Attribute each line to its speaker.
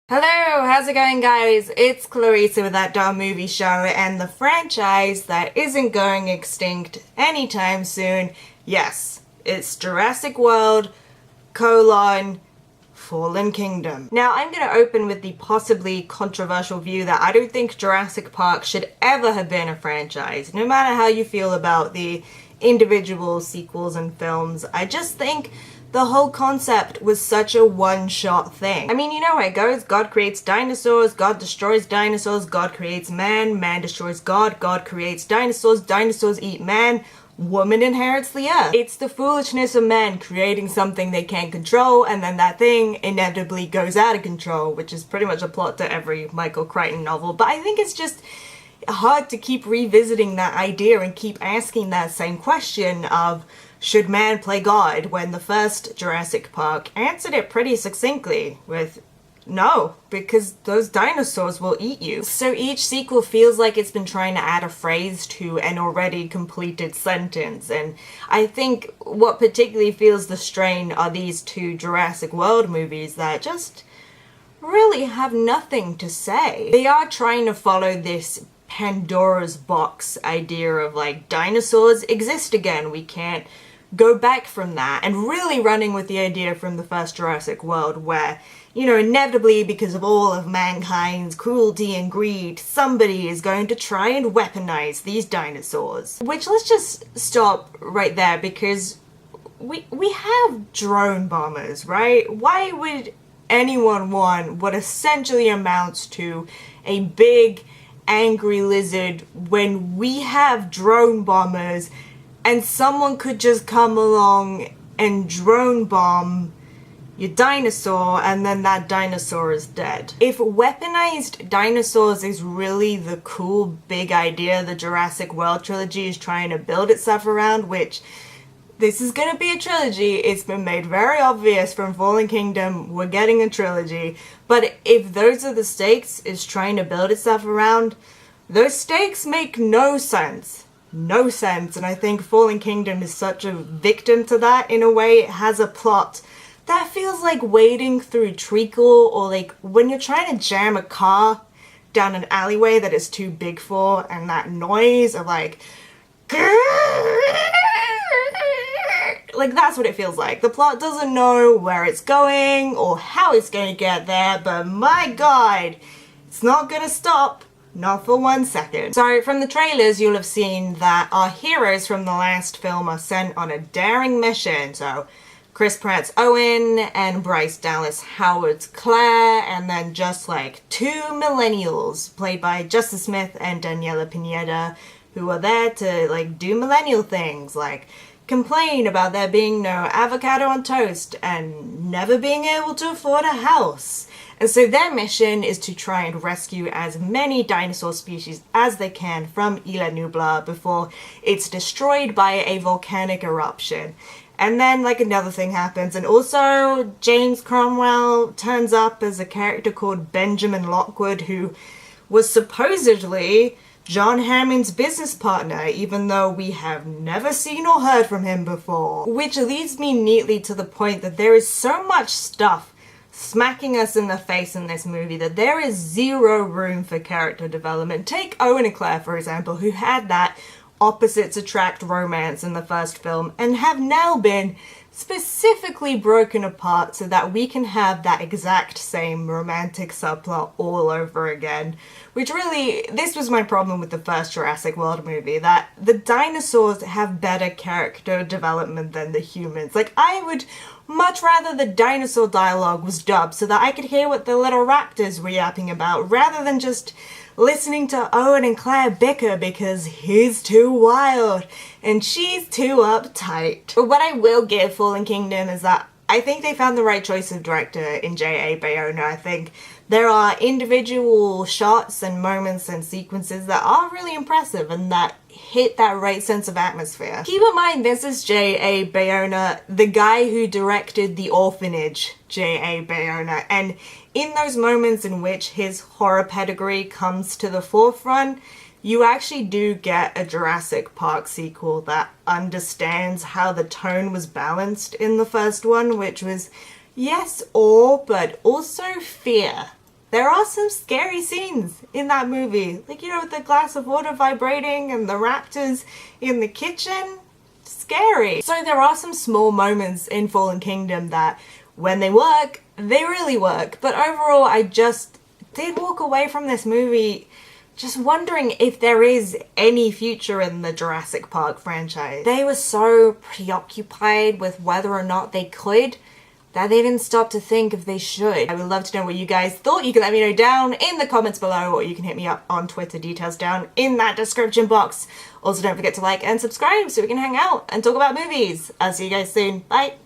Speaker 1: Hello, how's it going guys? It's Clarissa with That Dumb Movie Show, and the franchise that isn't going extinct anytime soon, yes, it's Jurassic World, Fallen Kingdom. Now I'm going to open with the possibly controversial view that I don't think Jurassic Park should ever have been a franchise. No matter how you feel about the individual sequels and films, I just think the whole concept was such a one-shot thing. I mean, you know how it goes. God creates dinosaurs, God destroys dinosaurs, God creates man, man destroys God, God creates dinosaurs, dinosaurs eat man, woman inherits the earth. It's the foolishness of man creating something they can't control, and then that thing inevitably goes out of control, which is pretty much a plot to every Michael Crichton novel. But I think it's just hard to keep revisiting that idea and keep asking that same question of, should man play God, when the first Jurassic Park answered it pretty succinctly with no, because those dinosaurs will eat you. So each sequel feels like it's been trying to add a phrase to an already completed sentence, and I think what particularly feels the strain are these two Jurassic World movies that just really have nothing to say. They are trying to follow this Pandora's box idea of like, dinosaurs exist again, we can't go back from that, and really running with the idea from the first Jurassic World where, you know, inevitably because of all of mankind's cruelty and greed, somebody is going to try and weaponize these dinosaurs. Which, let's just stop right there, because we have drone bombers, right? Why would anyone want what essentially amounts to a big angry lizard when we have drone bombers and someone could just come along and drone bomb your dinosaur and then that dinosaur is dead? If weaponized dinosaurs is really the cool big idea the Jurassic World trilogy is trying to build itself around, which this is gonna be a trilogy, it's been made very obvious from Fallen Kingdom, we're getting a trilogy, but if those are the stakes it's trying to build itself around, those stakes make no sense. No sense, and I think Fallen Kingdom is such a victim to that in a way. It has a plot that feels like wading through treacle, or like when you're trying to jam a car down an alleyway that it's too big for, and that noise of like that's what it feels like. The plot doesn't know where it's going or how it's going to get there, but my god, it's not gonna stop. Not for 1 second. So from the trailers you'll have seen that our heroes from the last film are sent on a daring mission. So Chris Pratt's Owen and Bryce Dallas Howard's Claire, and then just like two millennials played by Justice Smith and Daniela Pineda, who are there to like do millennial things like complain about there being no avocado on toast and never being able to afford a house. And so their mission is to try and rescue as many dinosaur species as they can from Isla Nublar before it's destroyed by a volcanic eruption. And then like another thing happens, and also James Cromwell turns up as a character called Benjamin Lockwood, who was supposedly John Hammond's business partner, even though we have never seen or heard from him before. Which leads me neatly to the point that there is so much stuff smacking us in the face in this movie that there is zero room for character development. Take Owen and Claire, for example, who had that opposites attract romance in the first film and have now been specifically broken apart so that we can have that exact same romantic subplot all over again. Which really, this was my problem with the first Jurassic World movie, that the dinosaurs have better character development than the humans. Like, I would much rather the dinosaur dialogue was dubbed so that I could hear what the little raptors were yapping about, rather than just listening to Owen and Claire bicker because he's too wild and she's too uptight. But what I will give Fallen Kingdom is that I think they found the right choice of director in J.A. Bayona. I think there are individual shots and moments and sequences that are really impressive and that hit that right sense of atmosphere. Keep in mind, this is J.A. Bayona, the guy who directed The Orphanage, J.A. Bayona, and in those moments in which his horror pedigree comes to the forefront, you actually do get a Jurassic Park sequel that understands how the tone was balanced in the first one, which was yes, awe, but also fear. there are some scary scenes in that movie. Like, you know, with the glass of water vibrating and the raptors in the kitchen. Scary. So there are some small moments in Fallen Kingdom that, when they work, they really work. But overall, I just did walk away from this movie just wondering if there is any future in the Jurassic Park franchise. They were so preoccupied with whether or not they could that they didn't stop to think if they should. I would love to know what you guys thought. You can let me know down in the comments below, or you can hit me up on Twitter, details down in that description box. Also, don't forget to like and subscribe so we can hang out and talk about movies. I'll see you guys soon. Bye!